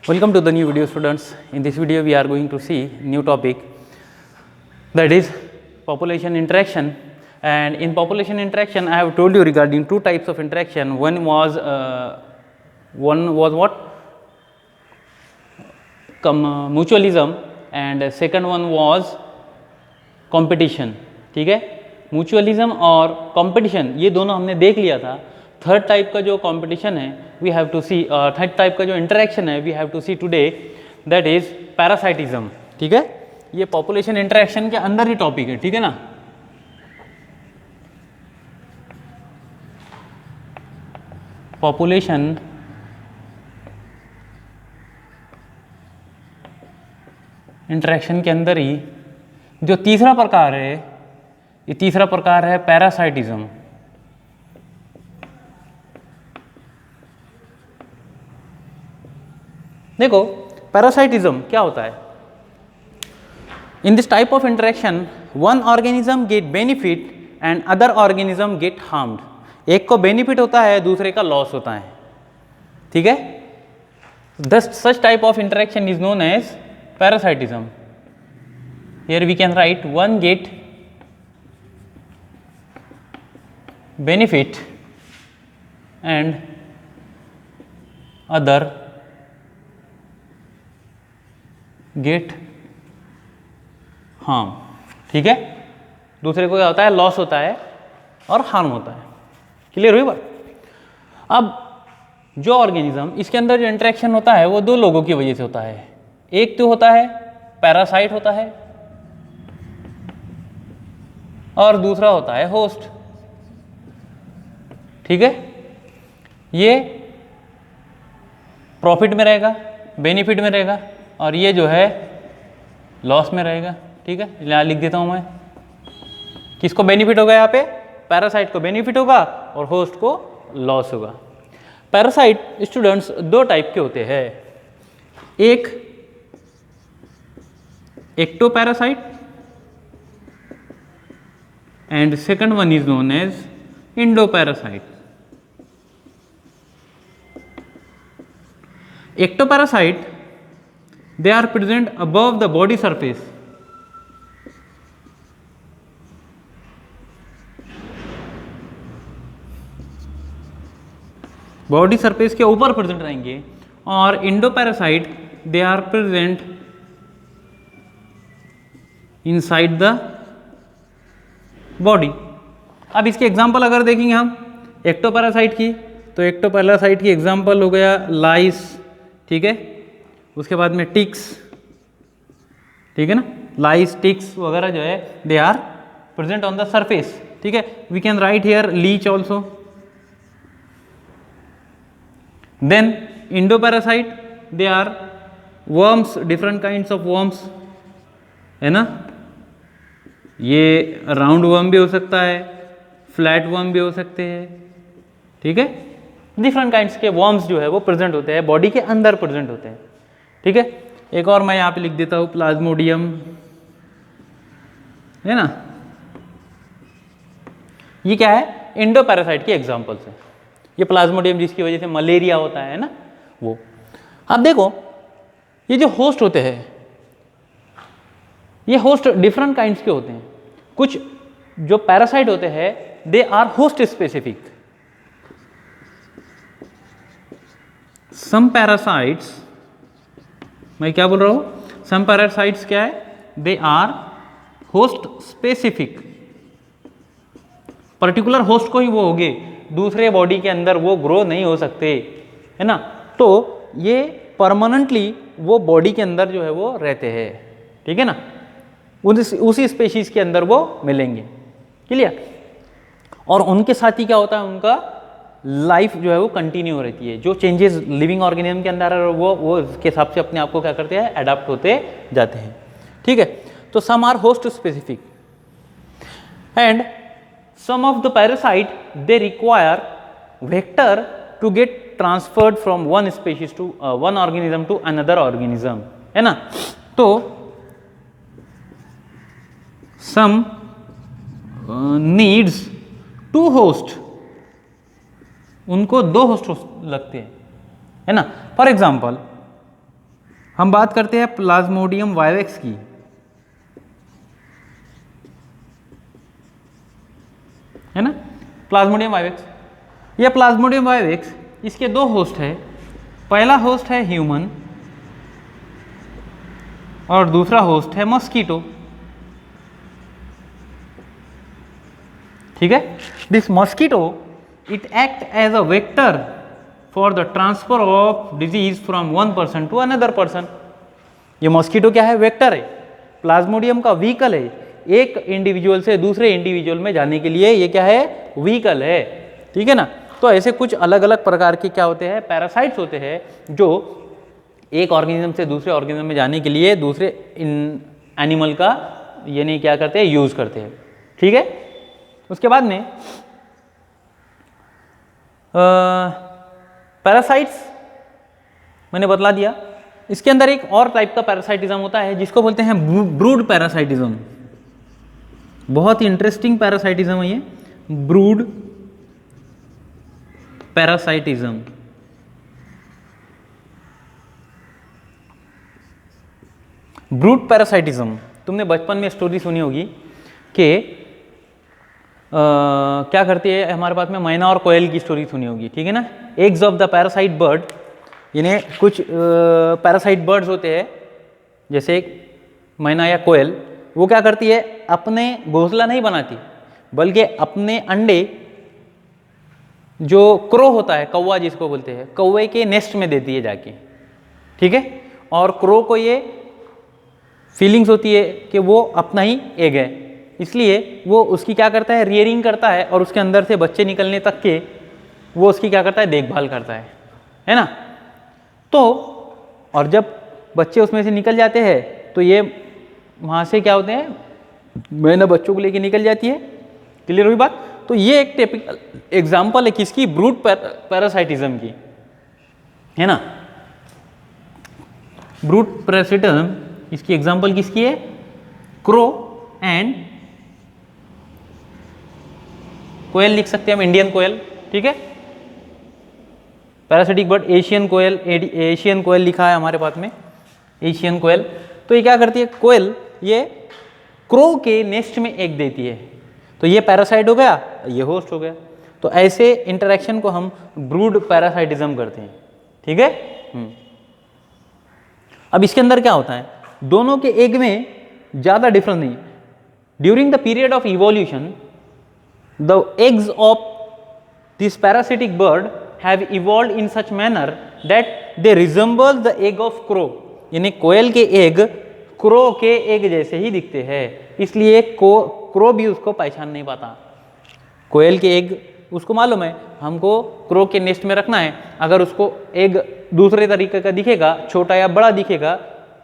Welcome to the new video, students. In this video we are going to see new topic, that is population interaction. And in population interaction I have told you regarding two types of interaction. One was what? Mutualism, and second one was competition. ठीक है, mutualism और competition ये दोनों हमने देख लिया था. Third type का जो कंपटीशन है we have to see, third type का जो इंटरेक्शन है we have to see today, that is parasitism. ठीक है, ये पॉपुलेशन इंटरेक्शन के अंदर ही टॉपिक है. ठीक है ना. पॉपुलेशन इंटरेक्शन के अंदर ही जो तीसरा प्रकार है, ये तीसरा प्रकार है पैरासाइटिज्म. देखो पैरासाइटिज्म क्या होता है. In this type of interaction one organism get benefit and other organism gate harmed. एक को बेनिफिट होता है, दूसरे का लॉस होता है. ठीक है, this such type of interaction is known as parasitism. Here we can write one get benefit and other get harm. ठीक है, दूसरे को क्या होता है, लॉस होता है और हार्म होता है. क्लियर हुई बात. अब जो ऑर्गेनिज्म इसके अंदर जो इंटरेक्शन होता है वो दो लोगों की वजह से होता है. एक तो होता है पैरासाइट होता है और दूसरा होता है होस्ट. ठीक है, ये प्रॉफिट में रहेगा, बेनिफिट में रहेगा, और ये जो है लॉस में रहेगा. ठीक है, यहाँ लिख देता हूँ मैं. किसको बेनिफिट होगा, यहाँ पे पैरासाइट को बेनिफिट होगा और होस्ट को लॉस होगा. पैरासाइट स्टूडेंट्स दो टाइप के होते हैं. एक ectoparasite and second one is known as endoparasite. Ectoparasite they are present above the body surface. Body surface के ऊपर प्रेजेंट रहेंगे. और endoparasite they are present inside the body. अब इसके एग्जांपल अगर देखेंगे हम एक्टोपैरासाइट की, तो एक्टोपैरासाइट की एग्जांपल हो गया लाइस. ठीक है, उसके बाद में टिक्स. ठीक है ना, लाइस टिक्स वगैरह जो है they are present on the surface. ठीक है, we can write here leech also. Then endoparasite they are worms, different kinds of worms है ना. ये राउंड वर्म भी हो सकता है, फ्लैट वर्म भी हो सकते हैं. ठीक है, डिफरेंट काइंड्स के वर्म्स जो है वो प्रेजेंट होते हैं, बॉडी के अंदर प्रेजेंट होते हैं. ठीक है, एक और मैं यहाँ पे लिख देता हूँ प्लाज्मोडियम है ना. ये क्या है, इंडोपैरासाइट के एग्जांपल्स है. ये प्लाज्मोडियम जिसकी वजह से मलेरिया होता है ना वो. अब देखो ये जो होस्ट होते हैं, ये होस्ट डिफरेंट काइंड्स के होते हैं. कुछ जो पैरासाइट होते हैं they are host specific. Some parasites, मैं क्या बोल रहा हूँ, सम पैरासाइट्स क्या है, they are host specific. Particular host को ही वो होंगे, दूसरे बॉडी के अंदर वो ग्रो नहीं हो सकते है ना. तो ये परमानेंटली वो बॉडी के अंदर जो है वो रहते हैं. ठीक है ना, उसी स्पेशीज के अंदर वो मिलेंगे. क्लियर. और उनके साथ ही क्या होता है, उनका लाइफ जो है वो कंटिन्यू रहती है. जो चेंजेस लिविंग ऑर्गेनिज्म के अंदर है वो उसके हिसाब से अपने आप को क्या करते हैं, अडॉप्ट होते जाते हैं. ठीक है, तो some are host specific and some of the parasite they require vector to get transferred from one species to one organism to another organism है ना. तो सम नीड्स टू होस्ट, उनको दो होस्ट लगते हैं है ना. फॉर एग्जाम्पल हम बात करते हैं प्लाज्मोडियम वाइवेक्स की। है ना, प्लाज्मोडियम वाइवेक्स। यह प्लाज्मोडियम वाइवेक्स, इसके दो होस्ट है। पहला होस्ट है ह्यूमन और दूसरा होस्ट है मस्कीटो। ठीक है, this mosquito it act as a vector for the transfer of disease from one person to another person. ये मस्कीटो क्या है? वेक्टर है। प्लाज्मोडियम का व्हीकल है, एक इंडिविजुअल से दूसरे इंडिविजुअल में जाने के लिए ये क्या है? व्हीकल है। ठीक है ना। तो ऐसे कुछ अलग अलग प्रकार के क्या होते हैं? पैरासाइट्स होते हैं जो एक ऑर्गेनिज्म से दूसरे ऑर्गेनिज्म में जाने के लिए दूसरे एनिमल का यानी क्या करते हैं? यूज करते हैं। ठीक है। उसके बाद में पैरासाइट्स मैंने बतला दिया। इसके अंदर एक और टाइप का पैरासाइटिज्म होता है जिसको बोलते हैं ब्रूड पैरासाइटिज्म। बहुत ही इंटरेस्टिंग पैरासाइटिज्म है ये, ब्रूड पैरासाइटिज्म। ब्रूड पैरासाइटिज्म, तुमने बचपन में स्टोरी सुनी होगी कि क्या करती है हमारे पास में मैना और कोयल की स्टोरी सुनी होगी। ठीक है ना। Eggs of the parasite bird, यानी कुछ पैरासाइट बर्ड्स होते हैं जैसे मैना या कोयल, वो क्या करती है? अपने घोंसला नहीं बनाती बल्कि अपने अंडे जो क्रो होता है, कौवा जिसको बोलते हैं, कौवे के नेस्ट में देती है जाके। ठीक है। और क्रो को ये फीलिंग्स होती है कि वो अपना ही एग है, इसलिए वो उसकी क्या करता है? रियरिंग करता है और उसके अंदर से बच्चे निकलने तक के वो उसकी क्या करता है? देखभाल करता है ना। तो और जब बच्चे उसमें से निकल जाते हैं तो ये वहाँ से क्या होते हैं? मैना बच्चों को लेके निकल जाती है। क्लियर हुई बात? तो ये एक टिपिकल एग्जाम्पल है किसकी? ब्रूड पैरासाइटिज्म की, है ना। ब्रूड पैरासाइटिज्म, इसकी एग्जाम्पल किसकी है? क्रो एंड कोयल लिख सकते हैं हम, इंडियन कोयल। ठीक है। पैरासिटिक बर्ड एशियन कोयल, एशियन कोयल लिखा है हमारे पास में, एशियन कोयल। तो ये क्या करती है? कोयल ये क्रो के नेस्ट में एग देती है, तो ये पैरासाइट हो गया, ये होस्ट हो गया। तो ऐसे इंटरेक्शन को हम ब्रूड पैरासाइटिज्म करते हैं। ठीक है। अब इसके अंदर क्या होता है? दोनों के एग में ज़्यादा डिफरेंस नहीं। During the period of evolution the eggs of this parasitic bird have evolved in such manner that they resemble the egg of crow। यानी कोयल के एग क्रो के एग जैसे ही दिखते हैं, इसलिए क्रो भी उसको पहचान नहीं पाता। कोयल के एग उसको मालूम है हमको क्रो के नेस्ट में रखना है, अगर उसको एग दूसरे तरीके का दिखेगा, छोटा या बड़ा दिखेगा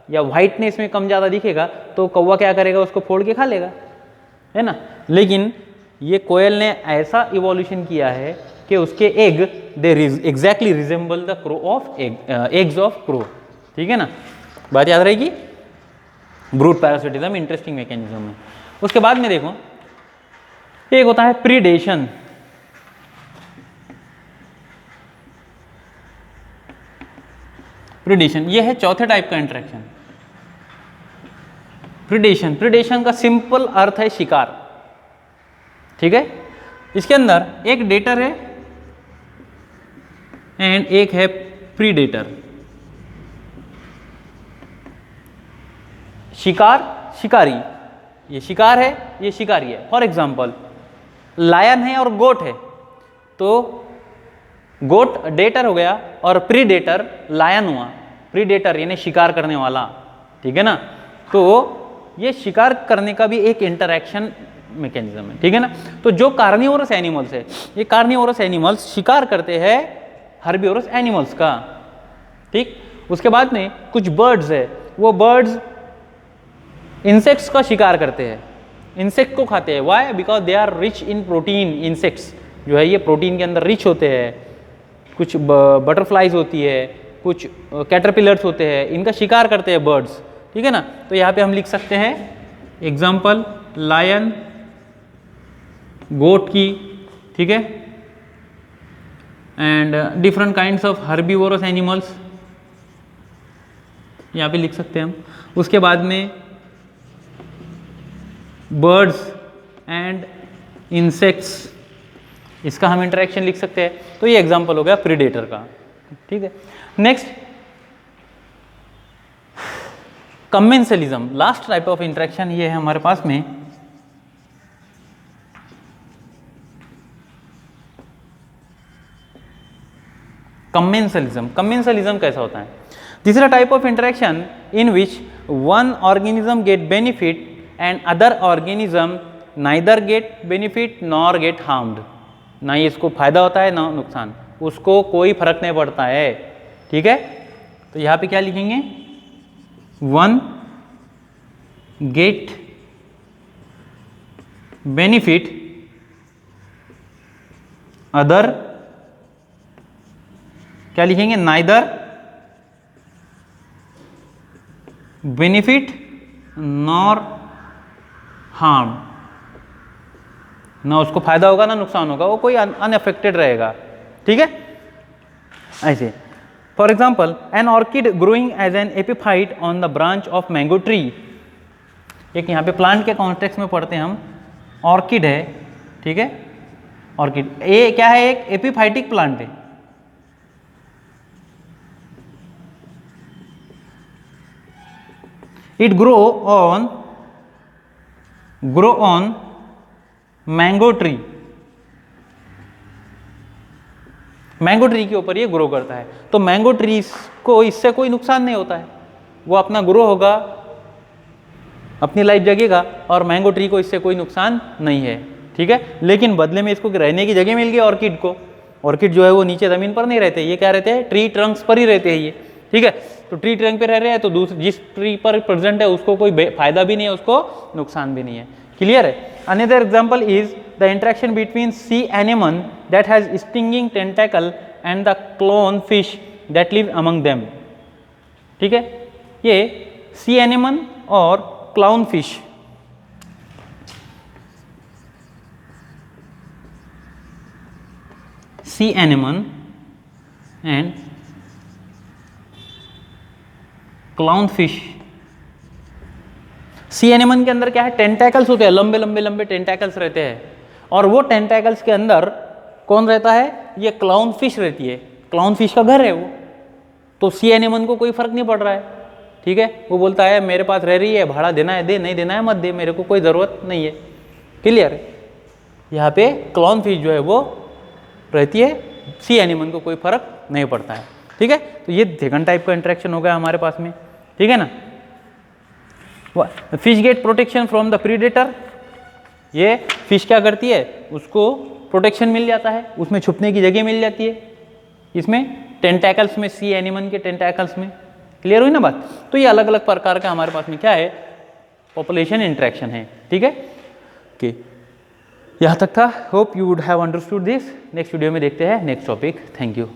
या व्हाइटनेस में कम ज़्यादा दिखेगा, तो कौवा क्या करेगा? उसको फोड़ के खा लेगा, है ना। लेकिन ये कोयल ने ऐसा इवोल्यूशन किया है कि उसके egg they exactly resemble the crow of eggs of crow. ठीक है ना, बात याद रहेगी। ब्रूड पैरासिटिज्म इंटरेस्टिंग मैकेनिज्म है। उसके बाद में देखो एक होता है प्रीडेशन। प्रीडेशन ये है चौथे टाइप का इंटरेक्शन। प्रीडेशन का सिंपल अर्थ है शिकार। ठीक है। इसके अंदर एक डेटर है एंड एक है प्रीडेटर। शिकार शिकारी, ये शिकार है, ये शिकारी है। फॉर एग्जाम्पल लायन है और गोट है, तो गोट डेटर हो गया और प्रीडेटर लायन हुआ। प्रीडेटर यानी शिकार करने वाला। ठीक है ना। तो ये शिकार करने का भी एक इंटरैक्शन मैकेनिज्म है। ठीक है ना। तो जो कार्निवोरस एनिमल्स है, ये कार्निवोरस एनिमल्स शिकार करते हैं हर्बिवोरस एनिमल्स का। ठीक। उसके बाद में कुछ बर्ड्स है, वो बर्ड्स इंसेक्ट्स का शिकार करते हैं, इंसेक्ट को खाते हैं। Why? Because they are rich in protein. Insects जो है ये प्रोटीन के अंदर रिच होते हैं। कुछ बटरफ्लाइज होती है, कुछ कैटरपिलर्स होते हैं, इनका शिकार करते हैं बर्ड्स। ठीक है ना। तो यहाँ पे हम लिख सकते हैं एग्जाम्पल लायन, गोट की। ठीक है। And different kinds of herbivorous animals यहाँ पे लिख सकते हैं हम। उसके बाद में बर्ड्स एंड इंसेक्ट्स, इसका हम इंटरेक्शन लिख सकते हैं। तो ये एग्जांपल हो गया प्रीडेटर का, ठीक है। Next commensalism, last type of interaction ये है हमारे पास में कमेंसलिज्म। कमेंसलिज्म कैसा होता है? This is a type of interaction in which one organism get benefit and other organism neither get benefit nor get harmed. ना ही इसको फायदा होता है ना नुकसान, उसको कोई फर्क नहीं पड़ता है, ठीक है। तो यहाँ पे क्या लिखेंगे? वन गेट बेनिफिट अदर, क्या लिखेंगे? नाइदर बेनिफिट नॉर हार्म, ना उसको फायदा होगा ना नुकसान होगा, वो कोई अनअफेक्टेड रहेगा, ठीक है। ऐसे for example an orchid growing as an epiphyte on the branch of mango tree. एक यहाँ पे प्लांट के कॉन्टेक्स्ट में पढ़ते हैं हम, ऑर्किड है, ठीक है। ऑर्किड ये क्या है? एक एपिफाइटिक प्लांट है। It grow on mango tree. Mango tree के ऊपर ये ग्रो करता है। तो मैंगो ट्री को इससे कोई नुकसान नहीं होता है, वो अपना ग्रो होगा, अपनी लाइफ जगेगा, और मैंगो ट्री को इससे कोई नुकसान नहीं है, ठीक है। लेकिन बदले में इसको रहने की जगह मिल गई ऑर्किड को। ऑर्किड जो है वो नीचे ज़मीन पर नहीं रहते, ये क्या रहते हैं? ट्री ट्रंक्स पर ही रहते हैं ये, ठीक है। तो ट्री ट्रंक पे रह रहे हैं, तो जिस ट्री पर प्रेजेंट है उसको कोई फायदा भी नहीं है, उसको नुकसान भी नहीं है। क्लियर है? Another example is the interaction between sea animal that has stinging tentacle and the clown fish that live among them, ठीक है। ये सी एनिमल और clown fish, sea animal and clown fish. Sea animal के अंदर क्या है? टेंटैकल्स होते हैं, लंबे लंबे लंबे टेंटैकल्स रहते हैं, और वो टेंटैकल्स के अंदर कौन रहता है? ये क्लाउन फिश रहती है। क्लाउन फिश का घर है वो। तो सी एनिमल को कोई फर्क नहीं पड़ रहा है, ठीक है। वो बोलता है मेरे पास रह रही है, भाड़ा देना है दे, नहीं देना है मत दे, मेरे को कोई ज़रूरत नहीं है। क्लियर है? यहाँ पे क्लाउन फिश जो है वो रहती है, सी एनिमल को कोई फर्क नहीं पड़ता है, ठीक है। तो ये सेकंड टाइप का इंटरेक्शन हो गया हमारे पास में, ठीक है ना। Fish get protection from the predator. ये फिश क्या करती है? उसको प्रोटेक्शन मिल जाता है, उसमें छुपने की जगह मिल जाती है, इसमें टेंटैकल्स में, सी एनिमल के टेंटैकल्स में। क्लियर हुई ना बात? तो ये अलग अलग प्रकार का हमारे पास में क्या है? पॉपुलेशन इंटरेक्शन है, ठीक है। ओके, यहाँ तक था। Hope you would have understood this. Next video में देखते हैं नेक्स्ट टॉपिक। Thank you.